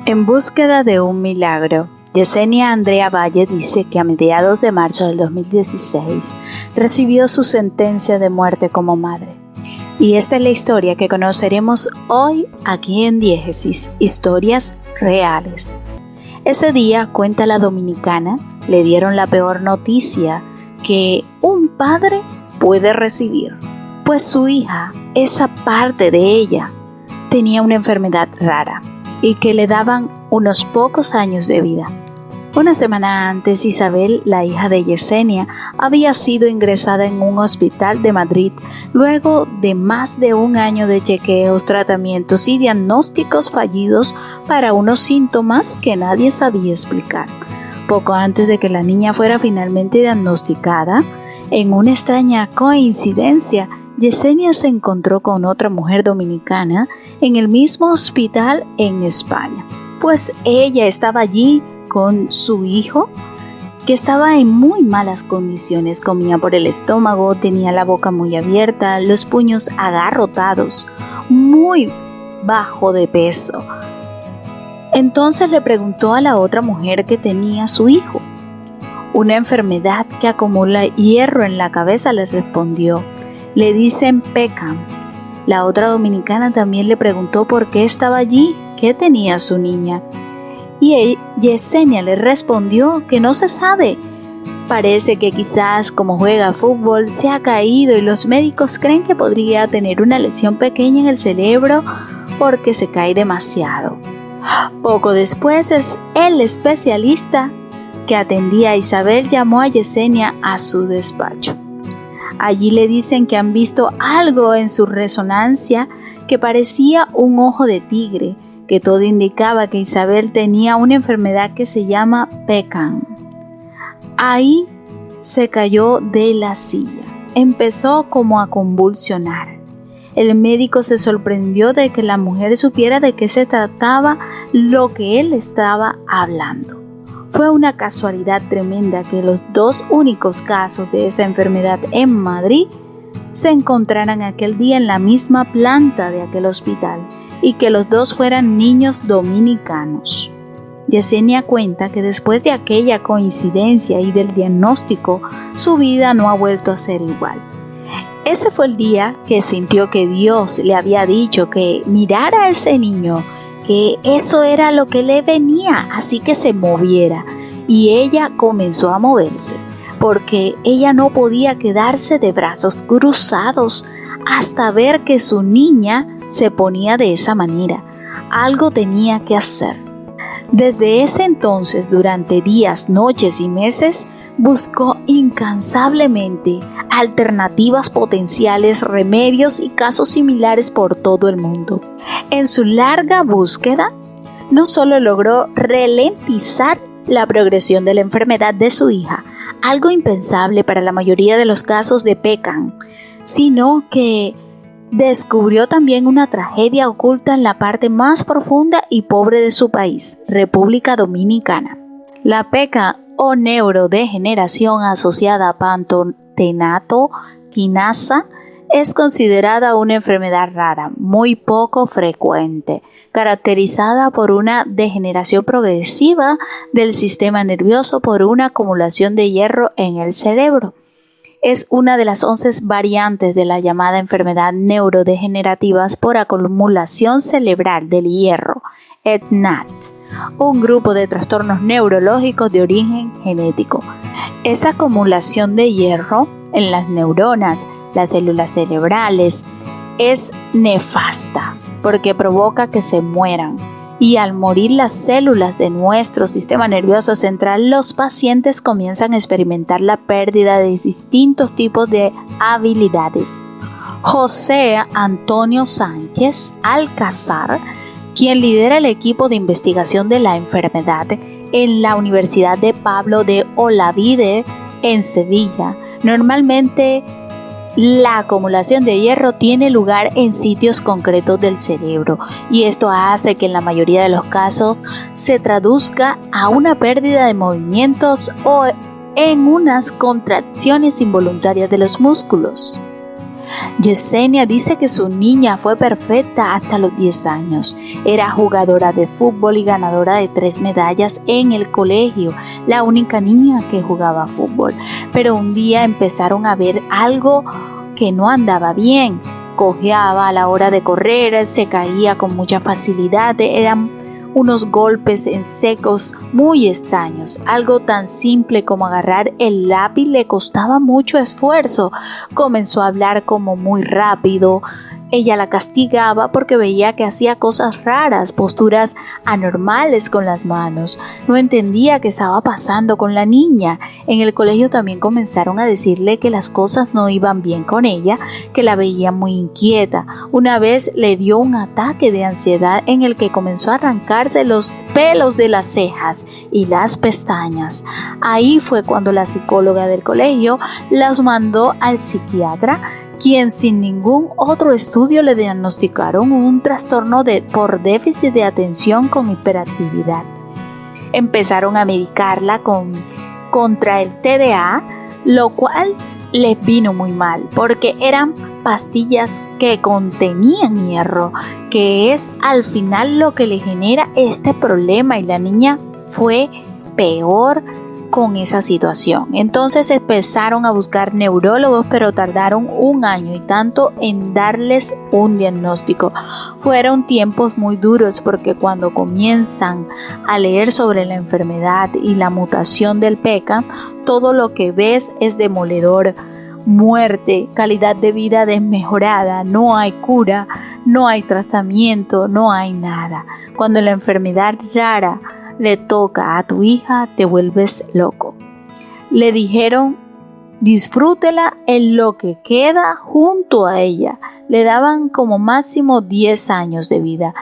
En búsqueda de un milagro, Yesenia Andrea Valle dice que a mediados de marzo del 2016 recibió su sentencia de muerte como madre. Y esta es la historia que conoceremos hoy aquí en Diégesis, historias reales. Ese día, cuenta la dominicana, le dieron la peor noticia que un padre puede recibir, pues su hija, esa parte de ella, tenía una enfermedad rara y que le daban unos pocos años de vida. Una semana antes, Isabel, la hija de Yesenia, había sido ingresada en un hospital de Madrid luego de más de un año de chequeos, tratamientos y diagnósticos fallidos para unos síntomas que nadie sabía explicar. Poco antes de que la niña fuera finalmente diagnosticada, en una extraña coincidencia, Yesenia se encontró con otra mujer dominicana en el mismo hospital en España, pues ella estaba allí con su hijo, que estaba en muy malas condiciones, comía por el estómago, tenía la boca muy abierta, los puños agarrotados, muy bajo de peso. Entonces le preguntó a la otra mujer que tenía su hijo. Una enfermedad que acumula hierro en la cabeza, le respondió. Le dicen PECAM. La otra dominicana también le preguntó por qué estaba allí, qué tenía su niña. Y Yesenia le respondió que no se sabe. Parece que quizás como juega fútbol se ha caído y los médicos creen que podría tener una lesión pequeña en el cerebro porque se cae demasiado. Poco después, el especialista que atendía a Isabel llamó a Yesenia a su despacho. Allí le dicen que han visto algo en su resonancia que parecía un ojo de tigre, que todo indicaba que Isabel tenía una enfermedad que se llama PECAM. Ahí se cayó de la silla, empezó como a convulsionar. El médico se sorprendió de que la mujer supiera de qué se trataba lo que él estaba hablando. Fue una casualidad tremenda que los dos únicos casos de esa enfermedad en Madrid se encontraran aquel día en la misma planta de aquel hospital y que los dos fueran niños dominicanos. Yesenia cuenta que después de aquella coincidencia y del diagnóstico, su vida no ha vuelto a ser igual. Ese fue el día que sintió que Dios le había dicho que mirara a ese niño, que eso era lo que le venía, así que se moviera. Y ella comenzó a moverse, porque ella no podía quedarse de brazos cruzados hasta ver que su niña se ponía de esa manera. Algo tenía que hacer. Desde ese entonces, durante días, noches y meses, buscó incansablemente alternativas potenciales, remedios y casos similares por todo el mundo. En su larga búsqueda, no solo logró ralentizar la progresión de la enfermedad de su hija, algo impensable para la mayoría de los casos de PECAM, sino que descubrió también una tragedia oculta en la parte más profunda y pobre de su país, República Dominicana. La PECAM o neurodegeneración asociada a pantotenato quinasa es considerada una enfermedad rara, muy poco frecuente, caracterizada por una degeneración progresiva del sistema nervioso por una acumulación de hierro en el cerebro. Es una de las 11 variantes de la llamada enfermedad neurodegenerativas por acumulación cerebral del hierro, EDNAT, un grupo de trastornos neurológicos de origen genético. Esa acumulación de hierro en las neuronas, las células cerebrales, es nefasta porque provoca que se mueran. Y al morir las células de nuestro sistema nervioso central, los pacientes comienzan a experimentar la pérdida de distintos tipos de habilidades. José Antonio Sánchez Alcázar, quien lidera el equipo de investigación de la enfermedad en la Universidad de Pablo de Olavide en Sevilla, normalmente la acumulación de hierro tiene lugar en sitios concretos del cerebro y esto hace que en la mayoría de los casos se traduzca a una pérdida de movimientos o en unas contracciones involuntarias de los músculos. Yesenia dice que su niña fue perfecta hasta los 10 años. Era jugadora de fútbol y ganadora de 3 medallas en el colegio, la única niña que jugaba fútbol. Pero un día empezaron a ver algo que no andaba bien. Cojeaba a la hora de correr, se caía con mucha facilidad, eran unos golpes en secos muy extraños. Algo tan simple como agarrar el lápiz le costaba mucho esfuerzo. Comenzó a hablar como muy rápido. Ella la castigaba porque veía que hacía cosas raras, posturas anormales con las manos. No entendía qué estaba pasando con la niña. En el colegio también comenzaron a decirle que las cosas no iban bien con ella, que la veían muy inquieta. Una vez le dio un ataque de ansiedad en el que comenzó a arrancarse los pelos de las cejas y las pestañas. Ahí fue cuando la psicóloga del colegio las mandó al psiquiatra, quien sin ningún otro estudio le diagnosticaron un trastorno por déficit de atención con hiperactividad. Empezaron a medicarla contra el TDA, lo cual les vino muy mal porque eran pastillas que contenían hierro, que es al final lo que le genera este problema, y la niña fue peor con esa situación. Entonces empezaron a buscar neurólogos, pero tardaron 1 año y tanto en darles un diagnóstico. Fueron tiempos muy duros porque cuando comienzan a leer sobre la enfermedad y la mutación del PECAM, todo lo que ves es demoledor. Muerte, calidad de vida desmejorada, no hay cura, no hay tratamiento, no hay nada. Cuando la enfermedad rara le toca a tu hija, te vuelves loco. Le dijeron, disfrútela en lo que queda junto a ella. Le daban como máximo 10 años de vida.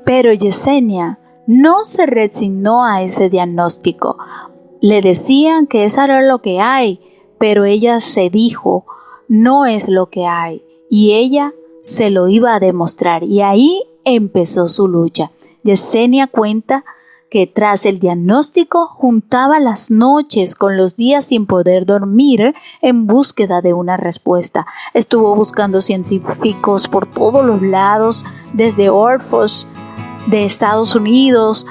Pero Yesenia no se resignó a ese diagnóstico. Le decían que eso era lo que hay, pero ella se dijo, no es lo que hay. Y ella se lo iba a demostrar. Y ahí empezó su lucha. Yesenia cuenta que tras el diagnóstico juntaba las noches con los días sin poder dormir en búsqueda de una respuesta. Estuvo buscando científicos por todos los lados, desde Oxford, de Estados Unidos.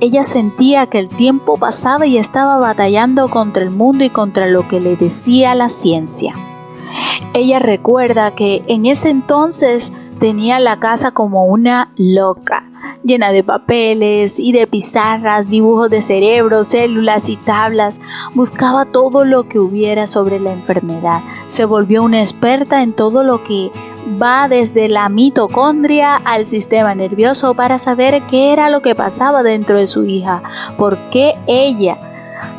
Ella sentía que el tiempo pasaba y estaba batallando contra el mundo y contra lo que le decía la ciencia. Ella recuerda que en ese entonces tenía la casa como una loca, llena de papeles y de pizarras, dibujos de cerebro, células y tablas. Buscaba todo lo que hubiera sobre la enfermedad. Se volvió una experta en todo lo que va desde la mitocondria al sistema nervioso para saber qué era lo que pasaba dentro de su hija, por qué ella.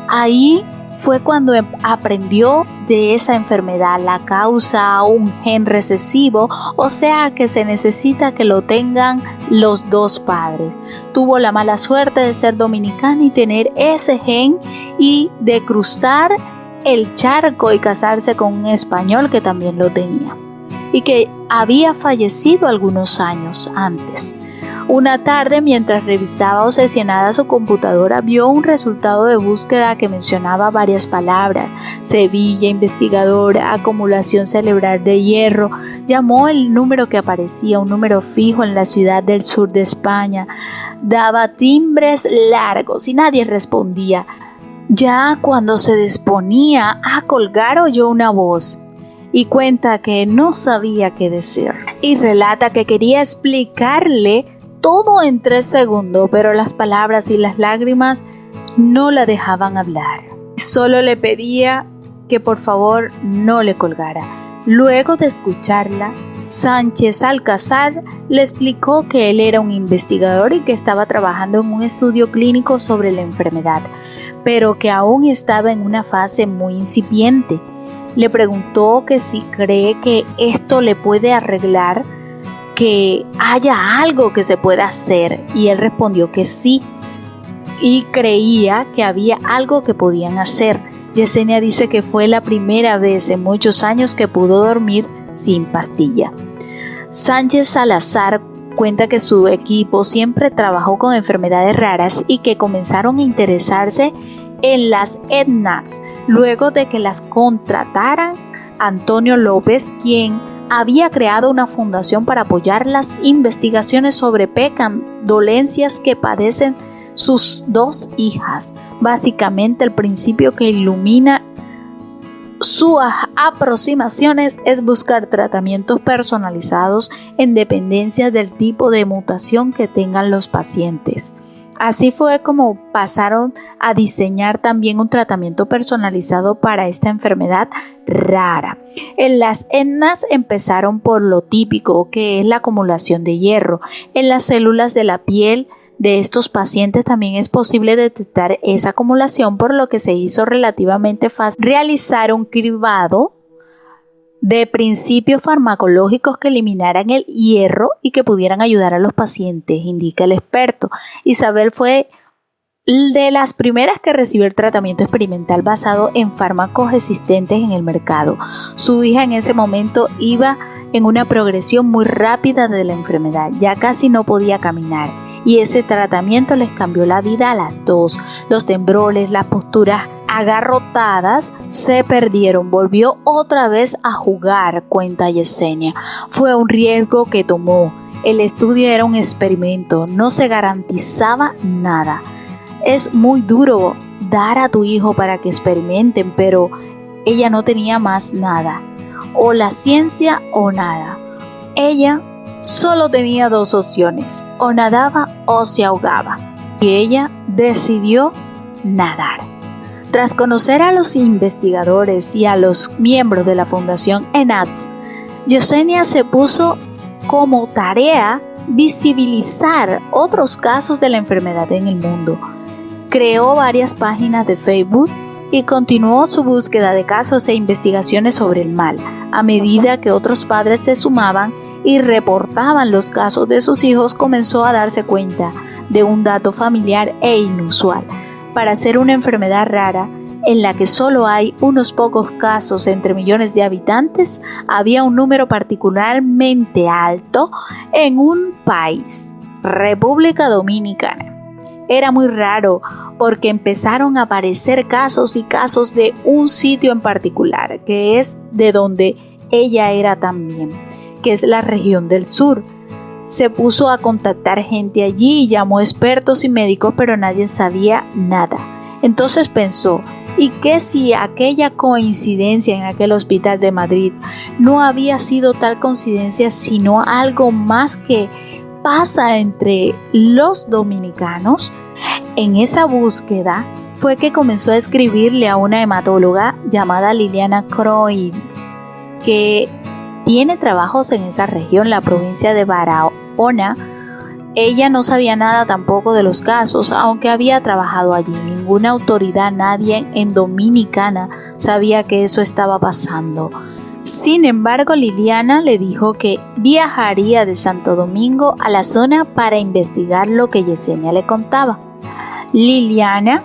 Ahí fue cuando aprendió de esa enfermedad, la causa, un gen recesivo, o sea que se necesita que lo tengan los 2 padres. Tuvo la mala suerte de ser dominicana y tener ese gen y de cruzar el charco y casarse con un español que también lo tenía y que había fallecido algunos años antes. Una tarde, mientras revisaba obsesionada su computadora, vio un resultado de búsqueda que mencionaba varias palabras: Sevilla, investigadora, acumulación cerebral de hierro. Llamó el número que aparecía, un número fijo en la ciudad del sur de España. Daba timbres largos y nadie respondía. Ya cuando se disponía a colgar, oyó una voz y cuenta que no sabía qué decir. Y relata que quería explicarle todo en 3 segundos, pero las palabras y las lágrimas no la dejaban hablar. Solo le pedía que por favor no le colgara. Luego de escucharla, Sánchez Alcázar le explicó que él era un investigador y que estaba trabajando en un estudio clínico sobre la enfermedad, pero que aún estaba en una fase muy incipiente. Le preguntó que si cree que esto le puede arreglar, que haya algo que se pueda hacer, y él respondió que sí y creía que había algo que podían hacer. Yesenia dice que fue la primera vez en muchos años que pudo dormir sin pastilla. Sánchez Salazar cuenta que su equipo siempre trabajó con enfermedades raras y que comenzaron a interesarse en las EDNAs luego de que las contrataran Antonio López, quien había creado una fundación para apoyar las investigaciones sobre PECAM, dolencias que padecen sus 2 hijas. Básicamente, el principio que ilumina sus aproximaciones es buscar tratamientos personalizados en dependencia del tipo de mutación que tengan los pacientes. Así fue como pasaron a diseñar también un tratamiento personalizado para esta enfermedad rara. En las etnas empezaron por lo típico, que es la acumulación de hierro. En las células de la piel de estos pacientes también es posible detectar esa acumulación, por lo que se hizo relativamente fácil realizar un cribado de principios farmacológicos que eliminaran el hierro y que pudieran ayudar a los pacientes, indica el experto. Isabel fue de las primeras que recibió el tratamiento experimental basado en fármacos existentes en el mercado. Su hija en ese momento iba en una progresión muy rápida de la enfermedad, ya casi no podía caminar, y ese tratamiento les cambió la vida a las 2. Los temblores, las posturas agarrotadas se perdieron. Volvió otra vez a jugar, cuenta Yesenia. Fue un riesgo que tomó. El estudio era un experimento, no se garantizaba nada. Es muy duro dar a tu hijo para que experimenten, pero ella no tenía más nada. O la ciencia o nada. Ella solo tenía 2 opciones, o nadaba o se ahogaba. Y ella decidió nadar. Tras conocer a los investigadores y a los miembros de la Fundación ENAT, Yesenia se puso como tarea visibilizar otros casos de la enfermedad en el mundo. Creó varias páginas de Facebook y continuó su búsqueda de casos e investigaciones sobre el mal. A medida que otros padres se sumaban y reportaban los casos de sus hijos, comenzó a darse cuenta de un dato familiar e inusual. Para ser una enfermedad rara, en la que solo hay unos pocos casos entre millones de habitantes, había un número particularmente alto en un país, República Dominicana. Era muy raro porque empezaron a aparecer casos y casos de un sitio en particular, que es de donde ella era también, que es la región del sur. Se puso a contactar gente allí y llamó expertos y médicos, pero nadie sabía nada. Entonces pensó, ¿y qué si aquella coincidencia en aquel hospital de Madrid no había sido tal coincidencia, sino algo más que pasa entre los dominicanos? En esa búsqueda fue que comenzó a escribirle a una hematóloga llamada Liliana Croin, que tiene trabajos en esa región, la provincia de Barahona. Ella no sabía nada tampoco de los casos, aunque había trabajado allí. Ninguna autoridad, nadie en Dominicana sabía que eso estaba pasando. Sin embargo, Liliana le dijo que viajaría de Santo Domingo a la zona para investigar lo que Yesenia le contaba. Liliana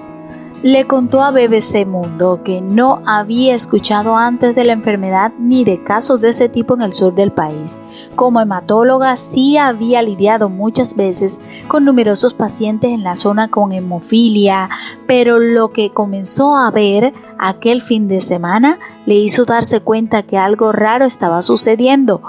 le contó a BBC Mundo que no había escuchado antes de la enfermedad ni de casos de ese tipo en el sur del país. Como hematóloga sí había lidiado muchas veces con numerosos pacientes en la zona con hemofilia, pero lo que comenzó a ver aquel fin de semana le hizo darse cuenta que algo raro estaba sucediendo.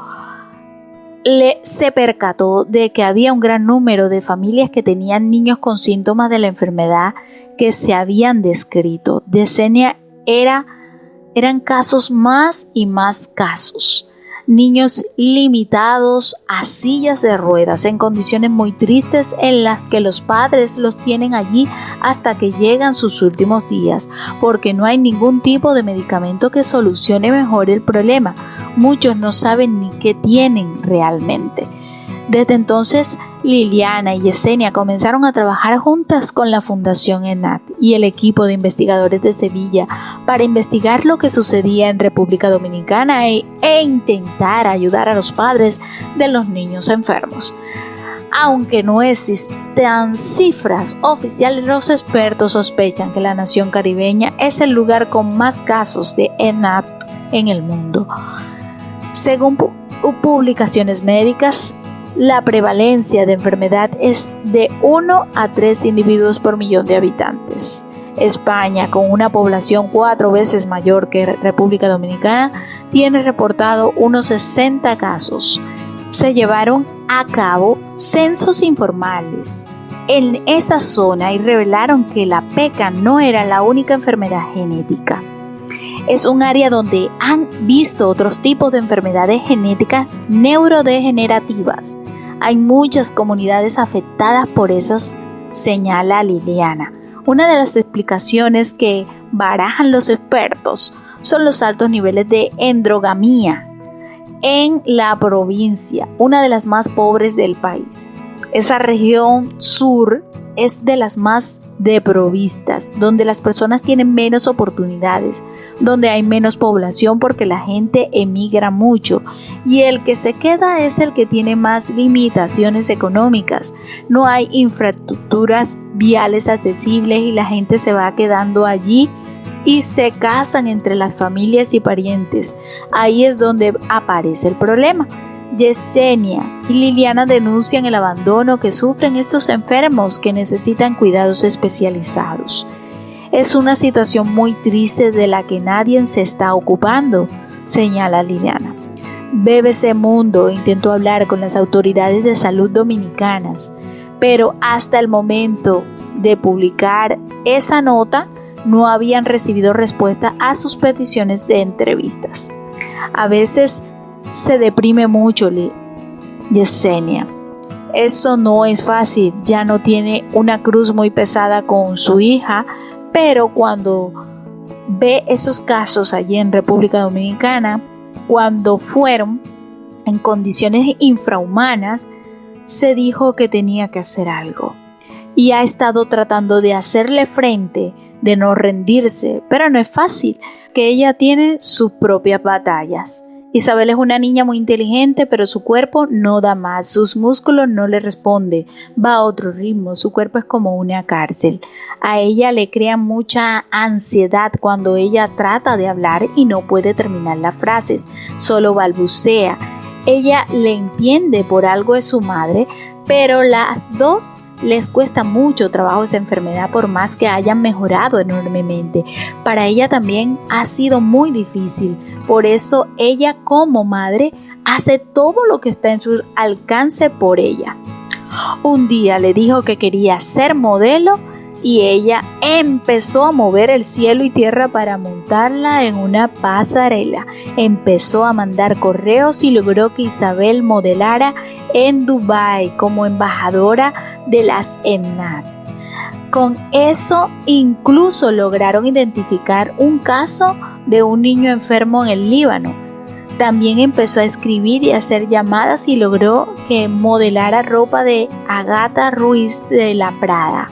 Se percató de que había un gran número de familias que tenían niños con síntomas de la enfermedad que se habían descrito. Yesenia eran casos más y más casos. Niños limitados a sillas de ruedas en condiciones muy tristes en las que los padres los tienen allí hasta que llegan sus últimos días, porque no hay ningún tipo de medicamento que solucione mejor el problema. Muchos no saben ni qué tienen realmente. Desde entonces, Liliana y Yesenia comenzaron a trabajar juntas con la Fundación ENAT y el equipo de investigadores de Sevilla para investigar lo que sucedía en República Dominicana e intentar ayudar a los padres de los niños enfermos. Aunque no existan cifras oficiales, los expertos sospechan que la nación caribeña es el lugar con más casos de ENAT en el mundo. Según publicaciones médicas, la prevalencia de enfermedad es de 1 a 3 individuos por millón de habitantes. España, con una población 4 veces mayor que República Dominicana, tiene reportado unos 60 casos. Se llevaron a cabo censos informales en esa zona y revelaron que la PECA no era la única enfermedad genética. Es un área donde han visto otros tipos de enfermedades genéticas neurodegenerativas. Hay muchas comunidades afectadas por esas, señala Liliana. Una de las explicaciones que barajan los expertos son los altos niveles de endogamia en la provincia, una de las más pobres del país. Esa región sur es de las más desprovistas, donde las personas tienen menos oportunidades, donde hay menos población porque la gente emigra mucho y el que se queda es el que tiene más limitaciones económicas. No hay infraestructuras viales accesibles y la gente se va quedando allí y se casan entre las familias y parientes. Ahí es donde aparece el problema. Yesenia y Liliana denuncian el abandono que sufren estos enfermos que necesitan cuidados especializados. Es una situación muy triste de la que nadie se está ocupando, señala Liliana. BBC Mundo intentó hablar con las autoridades de salud dominicanas, pero hasta el momento de publicar esa nota no habían recibido respuesta a sus peticiones de entrevistas. A veces se deprime mucho Yesenia. Eso no es fácil, ya no tiene una cruz muy pesada con su hija, pero cuando ve esos casos allí en República Dominicana, cuando fueron en condiciones infrahumanas, se dijo que tenía que hacer algo. Y ha estado tratando de hacerle frente, de no rendirse, pero no es fácil, que ella tiene sus propias batallas. Isabel es una niña muy inteligente, pero su cuerpo no da más, sus músculos no le responden, va a otro ritmo, su cuerpo es como una cárcel. A ella le crea mucha ansiedad cuando ella trata de hablar y no puede terminar las frases, solo balbucea. Ella le entiende, por algo es su madre, pero las dos les cuesta mucho trabajo esa enfermedad por más que hayan mejorado enormemente. Para ella también ha sido muy difícil, por eso ella como madre hace todo lo que está en su alcance por ella. Un día le dijo que quería ser modelo y ella empezó a mover el cielo y tierra para montarla en una pasarela. Empezó a mandar correos y logró que Isabel modelara en Dubái como embajadora de las ENAD. Con eso incluso lograron identificar un caso de un niño enfermo en el Líbano. También empezó a escribir y a hacer llamadas y logró que modelara ropa de Agatha Ruiz de la Prada.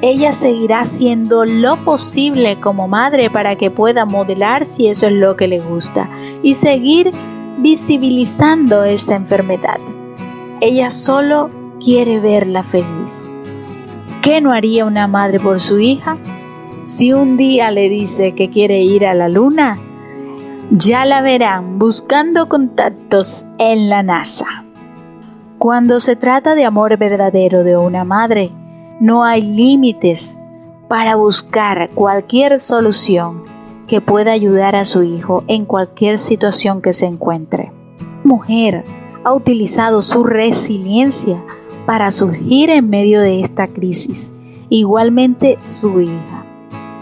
Ella seguirá haciendo lo posible como madre para que pueda modelar si eso es lo que le gusta y seguir visibilizando esa enfermedad. Ella solo quiere verla feliz. ¿Qué no haría una madre por su hija? Si un día le dice que quiere ir a la luna, ya la verán buscando contactos en la NASA. Cuando se trata de amor verdadero de una madre, no hay límites para buscar cualquier solución que pueda ayudar a su hijo en cualquier situación que se encuentre. La mujer ha utilizado su resiliencia para surgir en medio de esta crisis, igualmente su hija.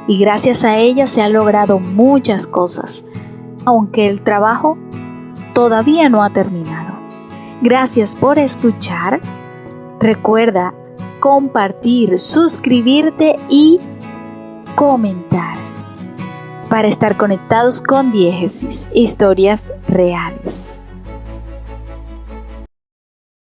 Y gracias a ella se han logrado muchas cosas, aunque el trabajo todavía no ha terminado. Gracias por escuchar. Recuerda compartir, suscribirte y comentar para estar conectados con Diégesis, historias reales.